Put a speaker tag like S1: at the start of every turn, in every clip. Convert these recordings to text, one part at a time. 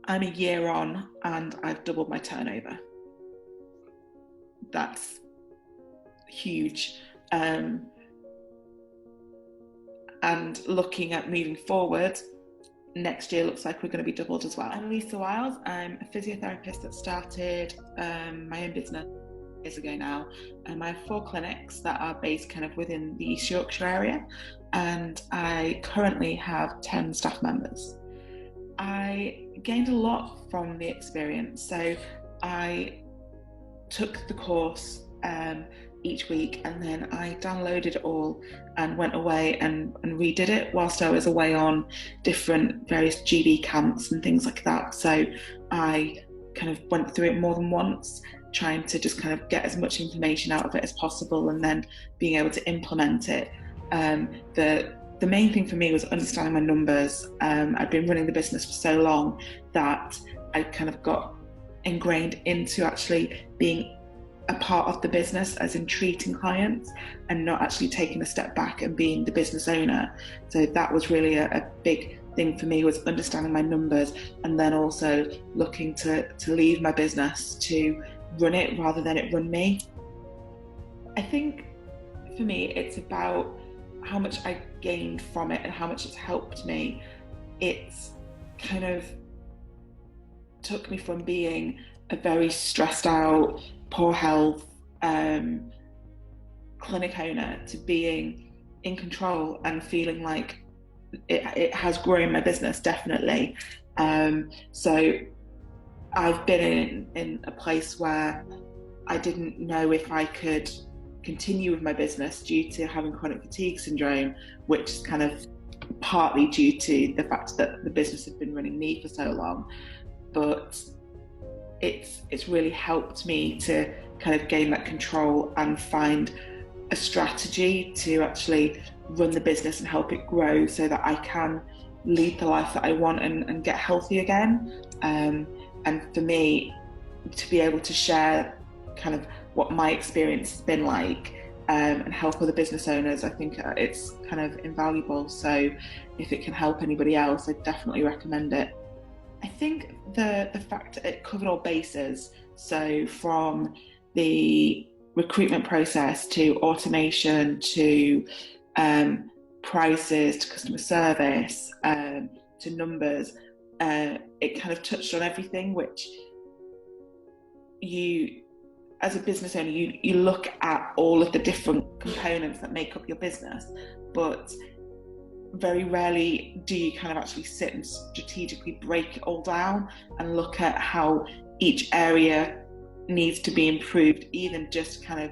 S1: I'm a year on and I've doubled my turnover. That's huge. And looking at moving forward, next year looks like we're going to be doubled as well. I'm Lisa Wiles. I'm a physiotherapist that started my own business years ago now. I have 4 clinics that are based kind of within the East Yorkshire area, and I currently have 10 staff members. I gained a lot from the experience. So I took the course each week, and then I downloaded it all and went away and redid it whilst I was away on different various GB camps and things like that. So I kind of went through it more than once, trying to just kind of get as much information out of it as possible, and then being able to implement it. The main thing for me was understanding my numbers. I'd been running the business for so long that I kind of got ingrained into actually being a part of the business, as in treating clients and not actually taking a step back and being the business owner. So that was really a big thing for me, was understanding my numbers, and then also looking to leave my business to run it rather than it run me. I think for me it's about how much I gained from it and how much it's helped me. It's kind of took me from being a very stressed out, poor health clinic owner to being in control and feeling like it has grown my business, definitely. So I've been in a place where I didn't know if I could continue with my business due to having chronic fatigue syndrome, which is kind of partly due to the fact that the business had been running me for so long. But it's really helped me to kind of gain that control and find a strategy to actually run the business and help it grow so that I can lead the life that I want and get healthy again. And for me, to be able to share kind of what my experience has been like and help other business owners, I think it's kind of invaluable. So if it can help anybody else, I definitely recommend it. I think the fact that it covered all bases, so from the recruitment process to automation to prices to customer service to numbers, it kind of touched on everything, which you, as a business owner, you look at all of the different components that make up your business, but very rarely do you kind of actually sit and strategically break it all down and look at how each area needs to be improved, even just kind of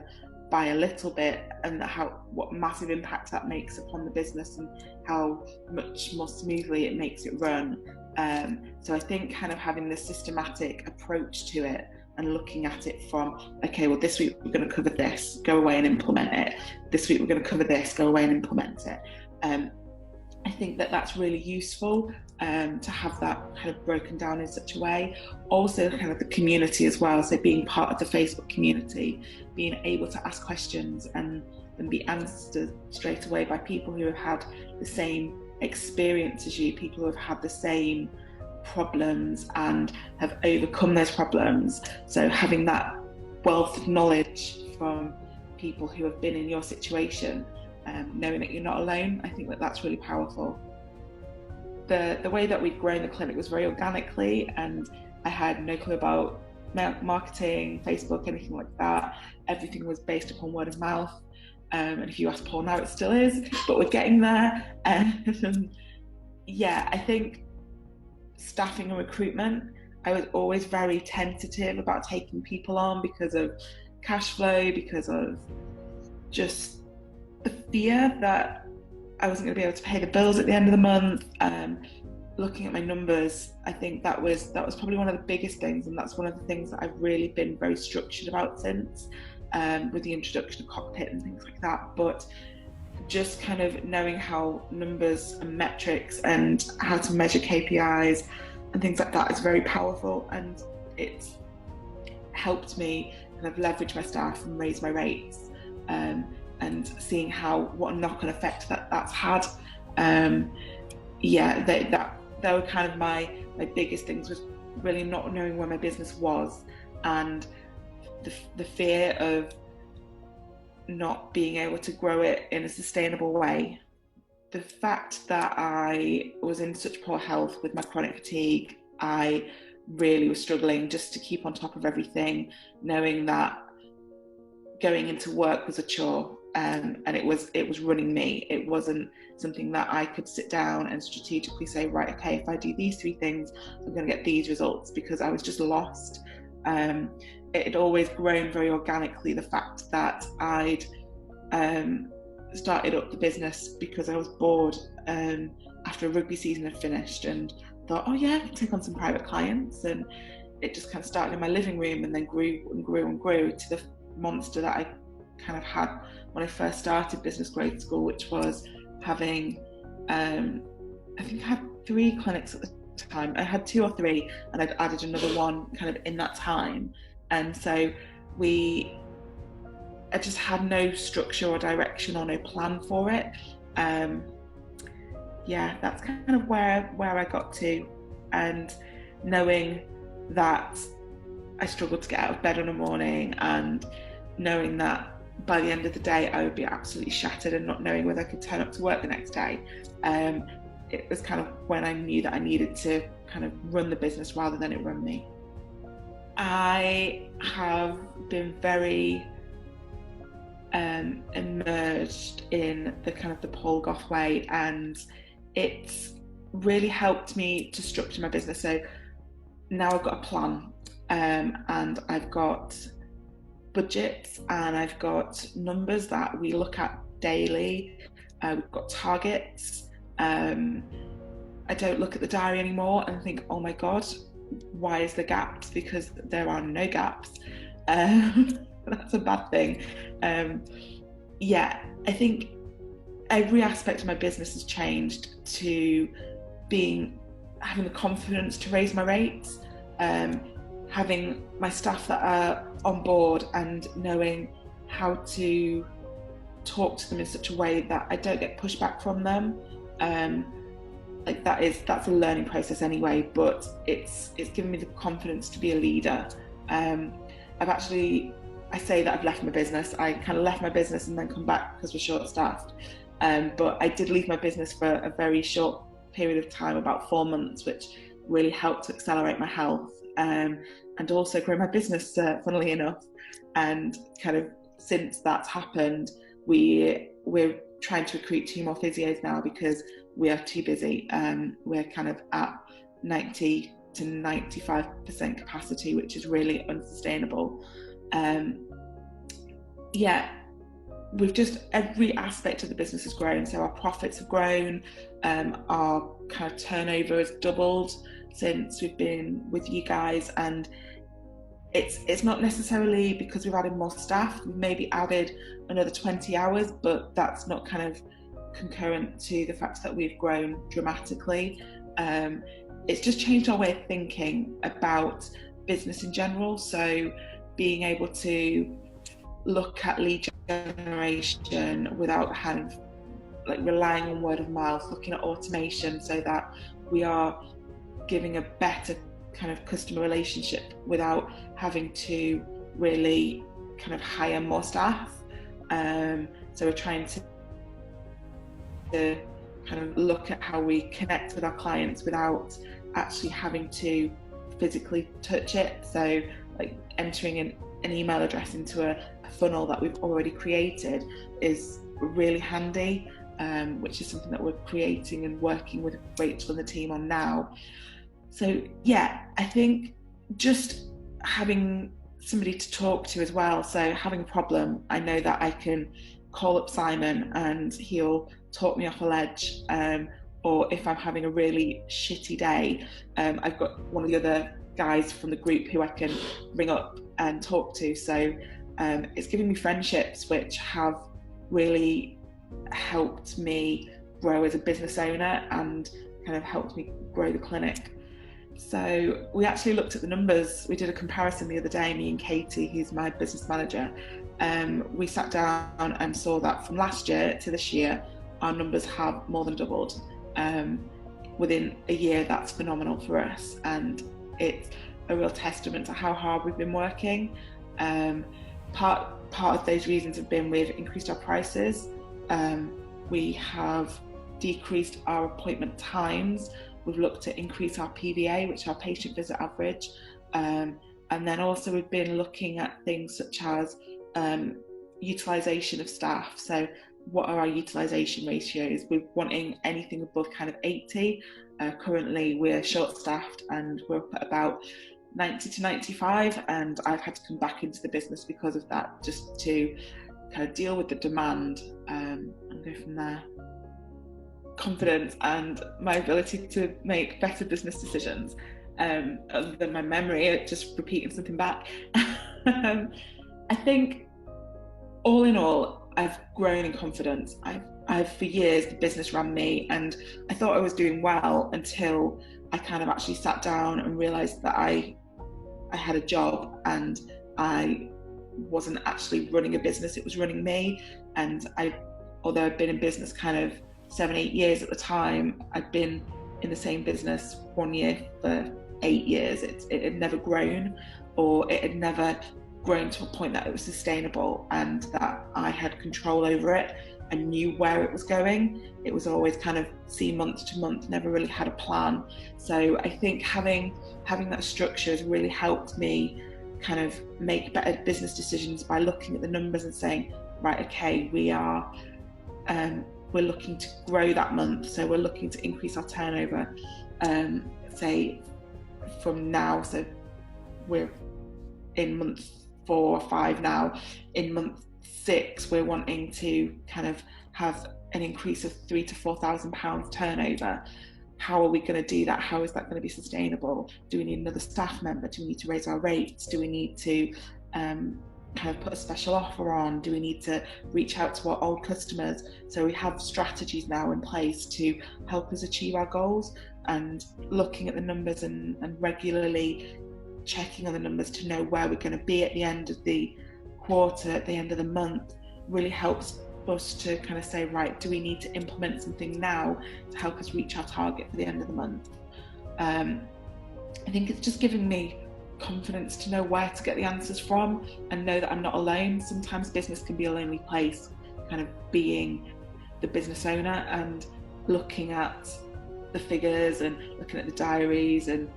S1: by a little bit, and what massive impact that makes upon the business and how much more smoothly it makes it run. So I think kind of having the systematic approach to it and looking at it from, okay, well, this week we're going to cover this, go away and implement it. This week we're going to cover this, go away and implement it. I think that that's really useful to have that kind of broken down in such a way. Also kind of the community as well, so being part of the Facebook community, being able to ask questions and be answered straight away by people who have had the same experience as you, people who have had the same problems and have overcome those problems. So having that wealth of knowledge from people who have been in your situation, knowing that you're not alone, I think that that's really powerful. The way that we'd grown the clinic was very organically, and I had no clue about marketing, Facebook, anything like that. Everything was based upon word of mouth. And if you ask Paul now, it still is, but we're getting there. Yeah, I think staffing and recruitment, I was always very tentative about taking people on because of cash flow, because of just the fear that I wasn't going to be able to pay the bills at the end of the month. Looking at my numbers, I think that was probably one of the biggest things, and that's one of the things that I've really been very structured about since, with the introduction of Cockpit and things like that. But just kind of knowing how numbers and metrics and how to measure KPIs and things like that is very powerful, and it's helped me kind of leverage my staff and raise my rates. And seeing what a knock-on effect that's had. That were kind of my biggest things, was really not knowing where my business was, and the fear of not being able to grow it in a sustainable way. The fact that I was in such poor health with my chronic fatigue, I really was struggling just to keep on top of everything, knowing that going into work was a chore, and it was running me. It wasn't something that I could sit down and strategically say, right, okay, if I do these 3 things, I'm going to get these results, because I was just lost. It had always grown very organically, the fact that I'd started up the business because I was bored after a rugby season had finished, and thought, oh yeah, I can take on some private clients, and it just kind of started in my living room and then grew and grew and grew to the monster that I kind of had when I first started Business Grade School, which was having I think I had 3 clinics at the time. I had 2 or 3, and I'd added another one kind of in that time, and so I just had no structure or direction or no plan for it. Yeah, that's kind of where I got to, and knowing that I struggled to get out of bed in the morning, and knowing that by the end of the day I would be absolutely shattered and not knowing whether I could turn up to work the next day. It was kind of when I knew that I needed to kind of run the business rather than it run me. I have been very immersed in the kind of the Paul Gough way, and it's really helped me to structure my business. So now I've got a plan, and I've got budgets, and I've got numbers that we look at daily. We've got targets. I don't look at the diary anymore and think, oh my God, why is there gaps? Because there are no gaps. That's a bad thing. Yeah, I think every aspect of my business has changed to having the confidence to raise my rates, having my staff that are on board and knowing how to talk to them in such a way that I don't get pushback from them. Like that's a learning process anyway, but it's given me the confidence to be a leader. I say that I've left my business. I kind of left my business and then come back because we're short-staffed. But I did leave my business for a very short period of time, about 4 months, which really helped to accelerate my health, and also grow my business, funnily enough. And kind of since that's happened, we're trying to recruit 2 more physios now because we are too busy. We're kind of at 90 to 95% capacity, which is really unsustainable. We've just, every aspect of the business has grown. So our profits have grown, our kind of turnover has doubled since we've been with you guys, and it's not necessarily because we've added more staff. We've maybe added another 20 hours, but that's not kind of concurrent to the fact that we've grown dramatically. It's just changed our way of thinking about business in general. So being able to look at lead generation without relying on word of mouth, looking at automation so that we are giving a better kind of customer relationship without having to really kind of hire more staff. So we're trying to kind of look at how we connect with our clients without actually having to physically touch it. So like entering an email address into a funnel that we've already created is really handy, which is something that we're creating and working with Rachel and the team on now. So yeah, I think just having somebody to talk to as well. So having a problem, I know that I can call up Simon and he'll talk me off a ledge. Or if I'm having a really shitty day, I've got one of the other guys from the group who I can ring up and talk to. So it's giving me friendships which have really helped me grow as a business owner and kind of helped me grow the clinic. So we actually looked at the numbers. We did a comparison the other day, me and Katie, who's my business manager. We sat down and saw that from last year to this year, our numbers have more than doubled. Within a year, that's phenomenal for us. And it's a real testament to how hard we've been working. Part of those reasons have been we've increased our prices. We have decreased our appointment times. We've looked to increase our PVA, which is our patient visit average. And then also we've been looking at things such as utilisation of staff. So what are our utilisation ratios? We're wanting anything above kind of 80. Currently we're short-staffed and we're up at about 90 to 95, and I've had to come back into the business because of that, just to kind of deal with the demand and go from there. Confidence and my ability to make better business decisions, other than my memory, just repeating something back. I think all in all, I've grown in confidence. I've for years, the business ran me, and I thought I was doing well until I kind of actually sat down and realised that I had a job and I wasn't actually running a business, it was running me. And although I'd been in business kind of 7-8 years at the time, I'd been in the same business 1 year for 8 years. It had never grown, or it had never grown to a point that it was sustainable and that I had control over it and knew where it was going. It was always kind of see month to month, never really had a plan. So I think having that structure has really helped me kind of make better business decisions by looking at the numbers and saying, right, okay, we're looking to grow that month, so we're looking to increase our turnover, say from now, so we're in month 4 or 5 now. In month 6 we're wanting to kind of have an increase of £3,000 to £4,000 turnover. How are we going to do that? How is that going to be sustainable? Do we need another staff member? Do we need to raise our rates? Do we need to kind of put a special offer on? Do we need to reach out to our old customers? So we have strategies now in place to help us achieve our goals, and looking at the numbers and regularly checking on the numbers to know where we're going to be at the end of the quarter, at the end of the month, really helps us to kind of say, right, do we need to implement something now to help us reach our target for the end of the month? I think it's just giving me confidence to know where to get the answers from and know that I'm not alone. Sometimes business can be a lonely place, kind of being the business owner and looking at the figures and looking at the diaries and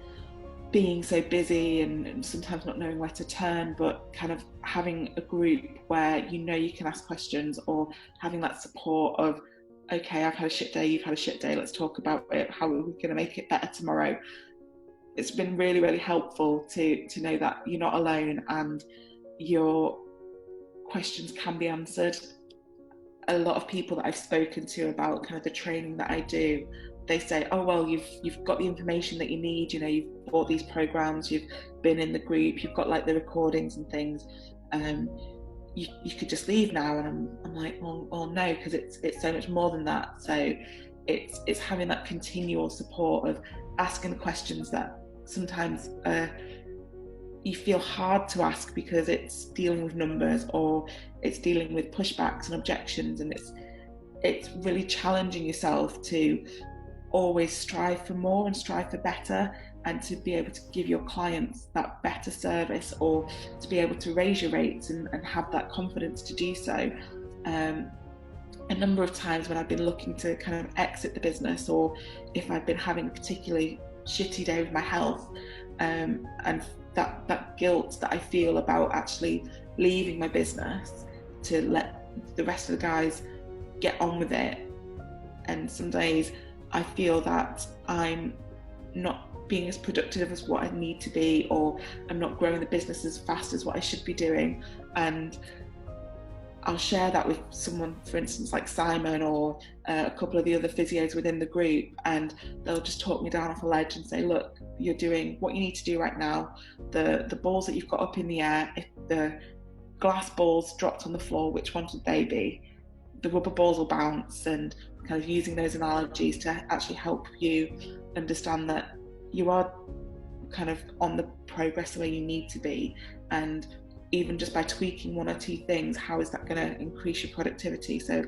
S1: being so busy and sometimes not knowing where to turn, but kind of having a group where you can ask questions, or having that support of, okay, I've had a shit day, you've had a shit day, let's talk about it, how are we going to make it better tomorrow? It's been really, really helpful to know that you're not alone and your questions can be answered. A lot of people that I've spoken to about kind of the training that I do, they say, oh, well, you've got the information that you need, you've bought these programs, you've been in the group, you've got like the recordings and things, you could just leave now. And I'm like, well no, because it's so much more than that. So it's having that continual support of asking the questions that sometimes you feel hard to ask because it's dealing with numbers, or it's dealing with pushbacks and objections, and it's really challenging yourself to always strive for more and strive for better, and to be able to give your clients that better service, or to be able to raise your rates and have that confidence to do so. A number of times when I've been looking to kind of exit the business, or if I've been having a particularly shitty day with my health, and that guilt that I feel about actually leaving my business to let the rest of the guys get on with it. And some days I feel that I'm not being as productive as what I need to be, or I'm not growing the business as fast as what I should be doing. And I'll share that with someone, for instance, like Simon, or a couple of the other physios within the group, and they'll just talk me down off a ledge and say, look, you're doing what you need to do right now. The balls that you've got up in the air, if the glass balls dropped on the floor, which ones would they be? The rubber balls will bounce, and kind of using those analogies to actually help you understand that you are kind of on the progress where you need to be. And even just by tweaking one or two things, how is that going to increase your productivity? So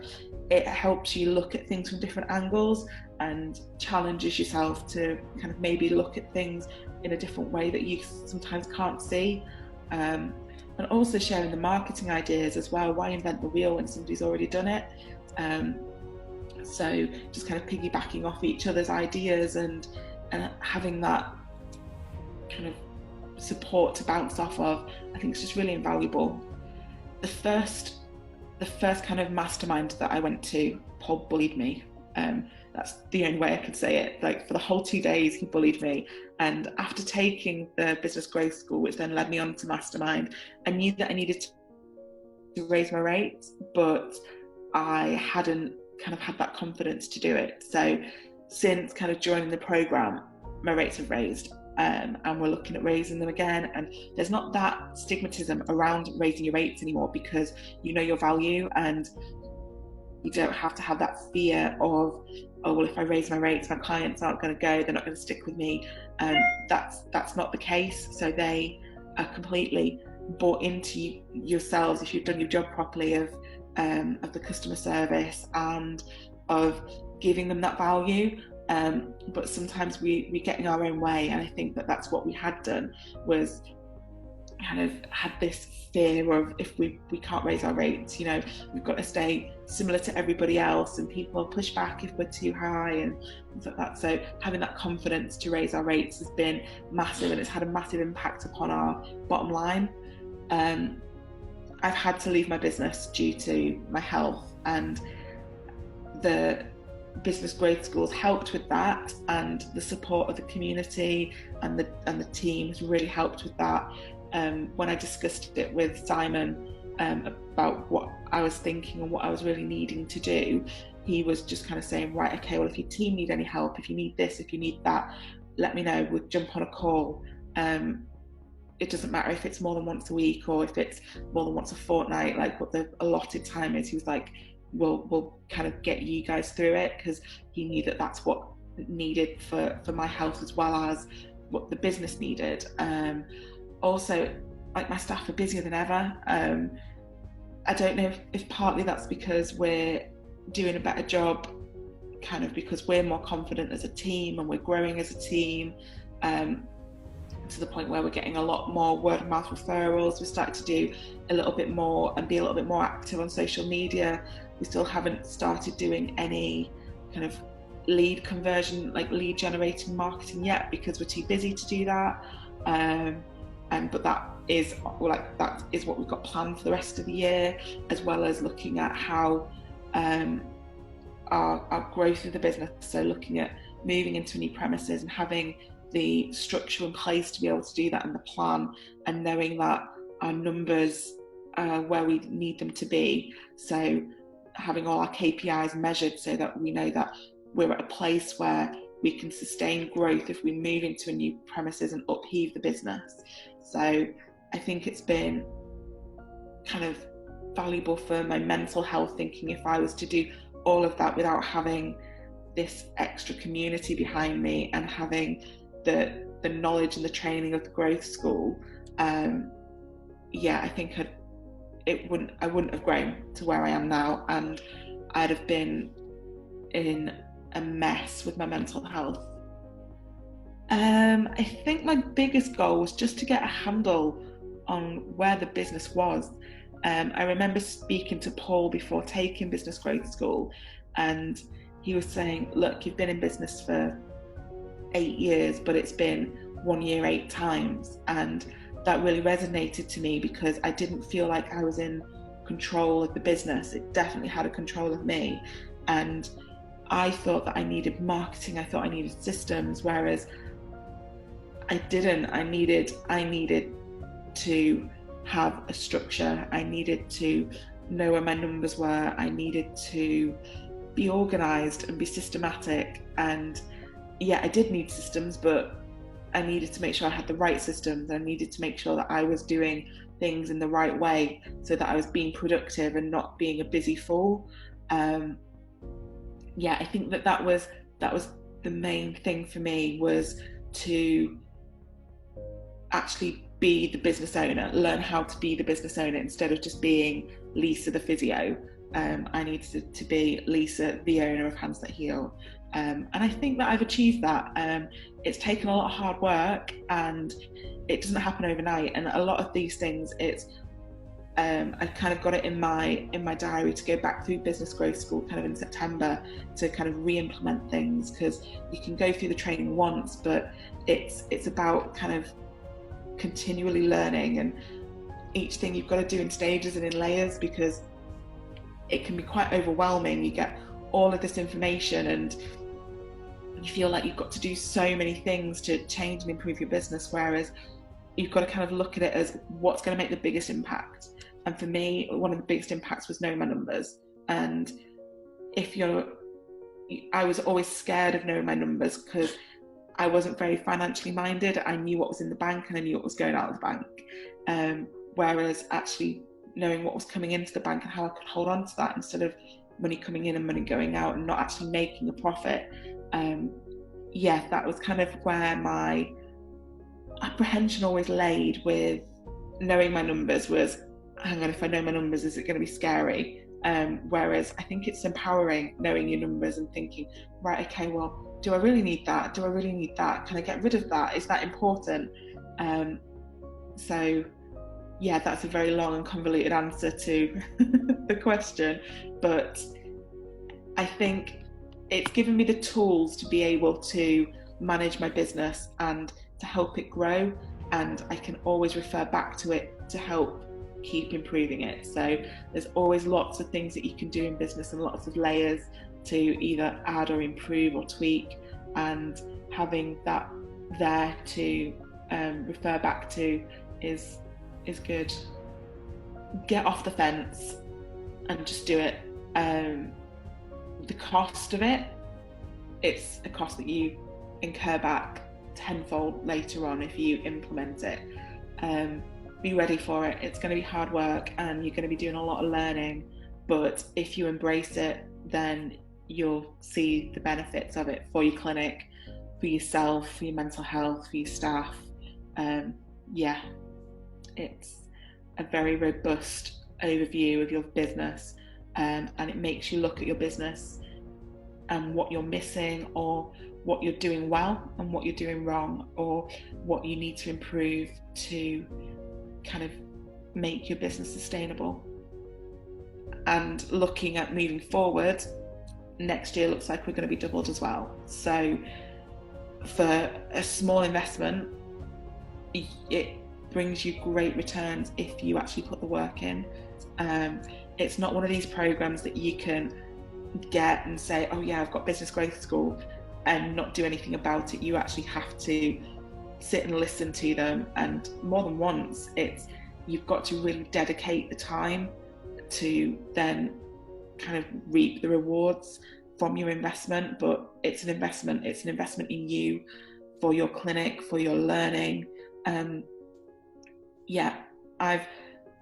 S1: it helps you look at things from different angles and challenges yourself to kind of maybe look at things in a different way that you sometimes can't see. And also sharing the marketing ideas as well. Why invent the wheel when somebody's already done it? So just kind of piggybacking off each other's ideas and having that kind of support to bounce off of, I think it's just really invaluable. The first kind of mastermind that I went to, Paul bullied me. That's the only way I could say it. Like, for the whole 2 days, he bullied me. And after taking the business growth school, which then led me on to mastermind, I knew that I needed to raise my rates, but I hadn't kind of had that confidence to do it. So since kind of joining the program, my rates have raised. And we're looking at raising them again, and there's not that stigmatism around raising your rates anymore, because you know your value and you don't have to have that fear of, oh well, if I raise my rates, my clients aren't going to go, they're not going to stick with me. That's not the case. So they are completely bought into yourselves if you've done your job properly of the customer service and of giving them that value. But sometimes we get in our own way, and I think that that's what we had done, was kind of had this fear of, if we can't raise our rates, we've got to stay similar to everybody else, and people push back if we're too high and things like that. So having that confidence to raise our rates has been massive, and it's had a massive impact upon our bottom line. I've had to leave my business due to my health, and the business growth schools helped with that, and the support of the community and the team has really helped with that. When I discussed it with Simon about what I was thinking and what I was really needing to do, he was just kind of saying, right, okay, well, if your team need any help, if you need this, if you need that, let me know, we'll jump on a call. It doesn't matter if it's more than once a week or if it's more than once a fortnight, like what the allotted time is. He was like, we'll kind of get you guys through it, because he knew that that's what needed for my health as well as what the business needed. Also, like, my staff are busier than ever. I don't know if partly that's because we're doing a better job, kind of because we're more confident as a team and we're growing as a team, to the point where we're getting a lot more word of mouth referrals. We started to do a little bit more and be a little bit more active on social media. We still haven't started doing any kind of lead conversion, like lead generating marketing yet, because we're too busy to do that. But that is what we've got planned for the rest of the year, as well as looking at how our growth of the business. So looking at moving into new premises and having the structure in place to be able to do that, and the plan, and knowing that our numbers are where we need them to be. So having all our KPIs measured so that we know that we're at a place where we can sustain growth if we move into a new premises and upheave the business. So I think it's been kind of valuable for my mental health, thinking if I was to do all of that without having this extra community behind me and having the knowledge and the training of the growth school, I think I wouldn't have grown to where I am now, and I'd have been in a mess with my mental health. I think my biggest goal was just to get a handle on where the business was. I remember speaking to Paul before taking business growth school, and he was saying, look, you've been in business for 8 years, but it's been 1 year 8 times. And that really resonated to me, because I didn't feel like I was in control of the business. It definitely had a control of me. And I thought that I needed marketing, I thought I needed systems, whereas I didn't. I needed to have a structure. I needed to know where my numbers were. I needed to be organized and be systematic. And I did need systems, but I needed to make sure I had the right systems. I needed to make sure that I was doing things in the right way, so that I was being productive and not being a busy fool. I think that was the main thing for me, was to actually be the business owner, learn how to be the business owner instead of just being Lisa the physio. I needed to be Lisa, the owner of Hands That Heal. And I think that I've achieved that. It's taken a lot of hard work, and it doesn't happen overnight. And a lot of these things, it's I kind of got it in my diary to go back through business growth school kind of in September to kind of re-implement things, because you can go through the training once, but it's about kind of continually learning, and each thing you've got to do in stages and in layers, because it can be quite overwhelming. You get all of this information and you feel like you've got to do so many things to change and improve your business, whereas you've got to kind of look at it as what's going to make the biggest impact. And for me, one of the biggest impacts was knowing my numbers. And I was always scared of knowing my numbers because I wasn't very financially minded. I knew what was in the bank and I knew what was going out of the bank. Whereas actually knowing what was coming into the bank and how I could hold on to that instead of money coming in and money going out and not actually making a profit. That was kind of where my apprehension always laid with knowing my numbers was, hang on, if I know my numbers, is it going to be scary? Whereas I think it's empowering knowing your numbers and thinking, right, okay, well, do I really need that? Do I really need that? Can I get rid of that? Is that important? That's a very long and convoluted answer to the question, but I think it's given me the tools to be able to manage my business and to help it grow, and I can always refer back to it to help keep improving it. So there's always lots of things that you can do in business and lots of layers to either add or improve or tweak, and having that there to refer back to is good. Get off the fence and just do it. The cost of it's a cost that you incur back tenfold later on if you implement it. Be ready for it. It's going to be hard work and you're going to be doing a lot of learning, but if you embrace it, then you'll see the benefits of it for your clinic, for yourself, for your mental health, for your staff. It's a very robust overview of your business, and it makes you look at your business and what you're missing, or what you're doing well and what you're doing wrong, or what you need to improve to kind of make your business sustainable. And looking at moving forward, next year looks like we're going to be doubled as well. So for a small investment, it brings you great returns if you actually put the work in. It's not one of these programs that you can get and say, oh yeah, I've got business growth school, and not do anything about it. You actually have to sit and listen to them, and more than once, you've got to really dedicate the time to then kind of reap the rewards from your investment. But it's an investment in you, for your clinic, for your learning.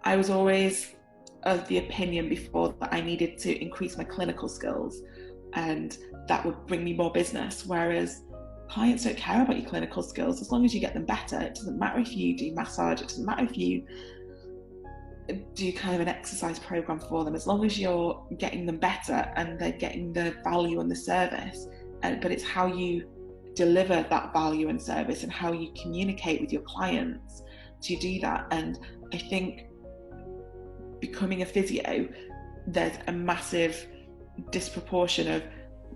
S1: I was always of the opinion before that I needed to increase my clinical skills, and that would bring me more business, whereas clients don't care about your clinical skills. As long as you get them better, it doesn't matter if you do massage, it doesn't matter if you do kind of an exercise program for them, as long as you're getting them better and they're getting the value and the service. But it's how you deliver that value and service and how you communicate with your clients to do that. And I think becoming a physio, there's a massive disproportion of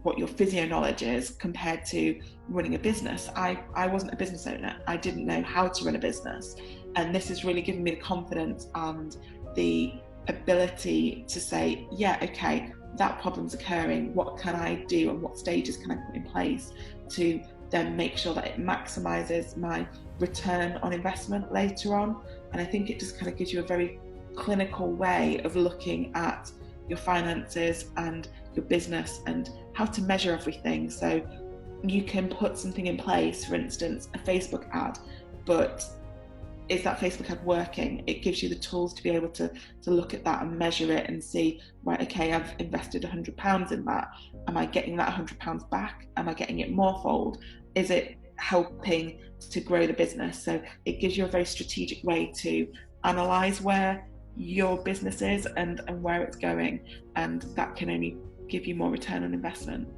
S1: what your physio knowledge is compared to running a business. I wasn't a business owner. I didn't know how to run a business. And this has really given me the confidence and the ability to say, yeah, okay, that problem's occurring. What can I do and what stages can I put in place to then make sure that it maximizes my return on investment later on? And I think it just kind of gives you a very clinical way of looking at your finances and your business and how to measure everything. So you can put something in place, for instance, a Facebook ad, but is that Facebook ad working? It gives you the tools to be able to look at that and measure it and see, right, okay, I've invested £100 in that. Am I getting that £100 back? Am I getting it morefold? Is it helping to grow the business. So it gives you a very strategic way to analyze where your business is and where it's going, and that can only give you more return on investment.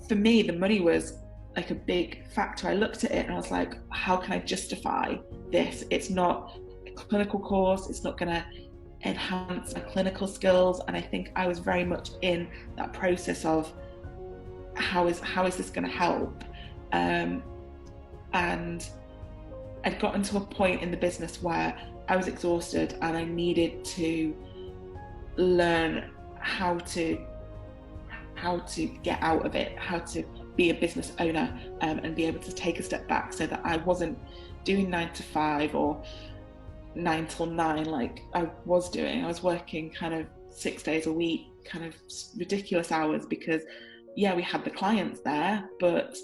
S1: For me, the money was like a big factor. I looked at it and I was like, how can I justify this? It's not a clinical course, it's not going to enhance my clinical skills. And I think I was very much in that process of how is this going to help? And I'd gotten to a point in the business where I was exhausted and I needed to learn how to get out of it, how to be a business owner, and be able to take a step back, so that I wasn't doing 9 to 5 or 9 till 9 like I was doing. I was working kind of 6 days a week, kind of ridiculous hours, because yeah, we had the clients there, but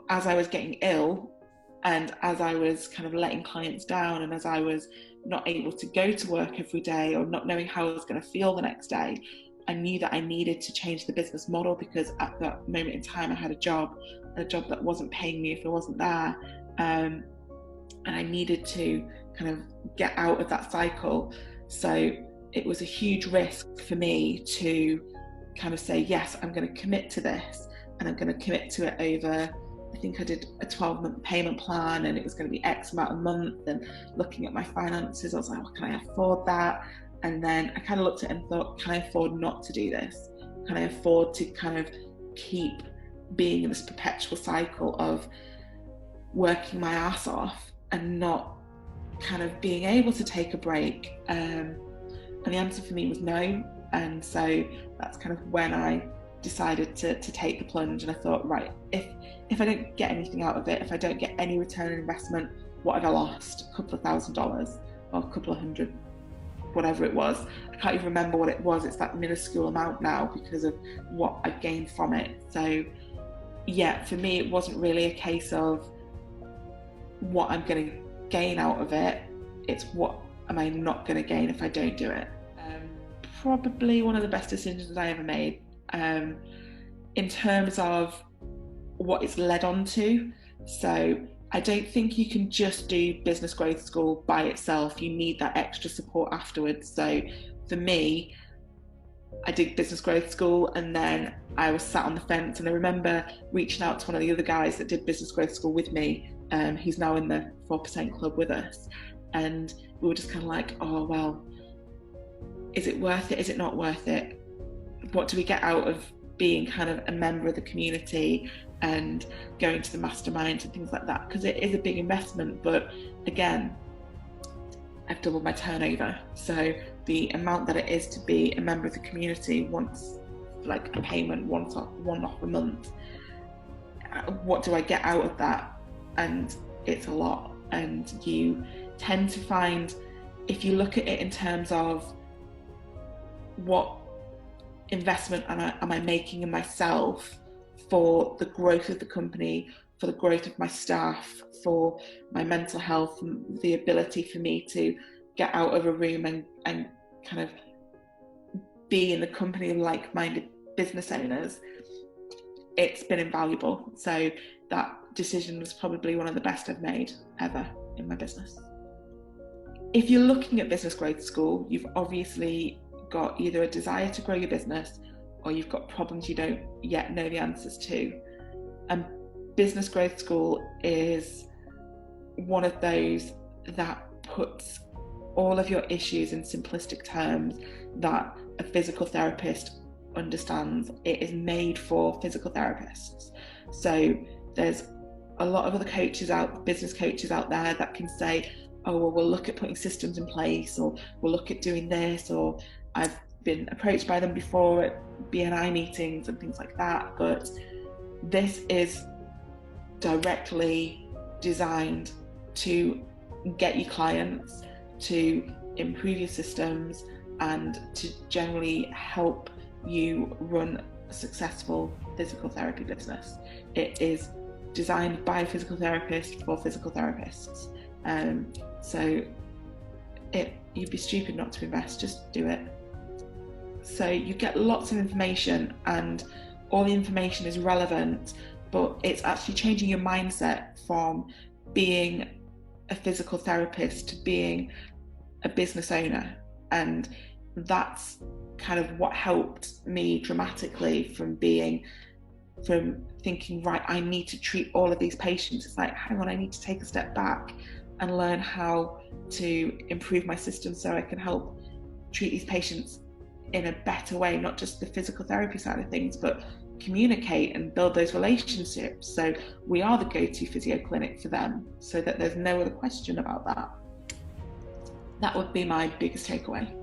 S1: as I was getting ill and as I was kind of letting clients down, and as I was not able to go to work every day, or not knowing how I was going to feel the next day, I knew that I needed to change the business model, because at that moment in time I had a job that wasn't paying me if I wasn't there, and I needed to kind of get out of that cycle. So it was a huge risk for me to kind of say, yes, I'm going to commit to this, and I'm going to commit to it over, I think I did a 12-month payment plan, and it was going to be X amount a month. And looking at my finances, I was like, well, can I afford that? And then I kind of looked at it and thought, can I afford not to do this? Can I afford to kind of keep being in this perpetual cycle of working my ass off and not kind of being able to take a break? And the answer for me was no. And so that's kind of when I decided to take the plunge. And I thought, right, if I don't get anything out of it, if I don't get any return on investment, what have I lost? A couple of $1,000s or a couple of hundred, whatever it was. I can't even remember what it was. It's that minuscule amount now because of what I've gained from it. So yeah, for me, it wasn't really a case of what I'm going to gain out of it. It's what am I not going to gain if I don't do it. Probably one of the best decisions I ever made, in terms of what it's led on to. So I don't think you can just do business growth school by itself. You need that extra support afterwards. So for me, I did business growth school, and then I was sat on the fence, and I remember reaching out to one of the other guys that did business growth school with me. He's now in the 4% club with us, and we were just kind of like, oh well, is it worth it? Is it not worth it? What do we get out of being kind of a member of the community and going to the masterminds and things like that? Because it is a big investment, but again, I've doubled my turnover. So the amount that it is to be a member of the community once, like a payment one off a month, what do I get out of that? And it's a lot. And you tend to find, if you look at it in terms of what investment am I making in myself for the growth of the company, for the growth of my staff, for my mental health, and the ability for me to get out of a room and kind of be in the company of like-minded business owners, it's been invaluable. So that decision was probably one of the best I've made ever in my business. If you're looking at business growth school, you've obviously got either a desire to grow your business, or you've got problems you don't yet know the answers to. And business growth school is one of those that puts all of your issues in simplistic terms that a physical therapist understands. It is made for physical therapists. So there's a lot of other business coaches out there that can say, oh, well, we'll look at putting systems in place, or we'll look at doing this, or I've been approached by them before at BNI meetings and things like that. But this is directly designed to get you clients, to improve your systems, and to generally help you run a successful physical therapy business. It is designed by a physical therapist for physical therapists. So you'd be stupid not to invest, just do it. So you get lots of information, and all the information is relevant, but it's actually changing your mindset from being a physical therapist to being a business owner. And that's kind of what helped me dramatically from thinking, right, I need to treat all of these patients. It's like, hang on, I need to take a step back and learn how to improve my system so I can help treat these patients in a better way, not just the physical therapy side of things, but communicate and build those relationships. So we are the go-to physio clinic for them, so that there's no other question about that. That would be my biggest takeaway.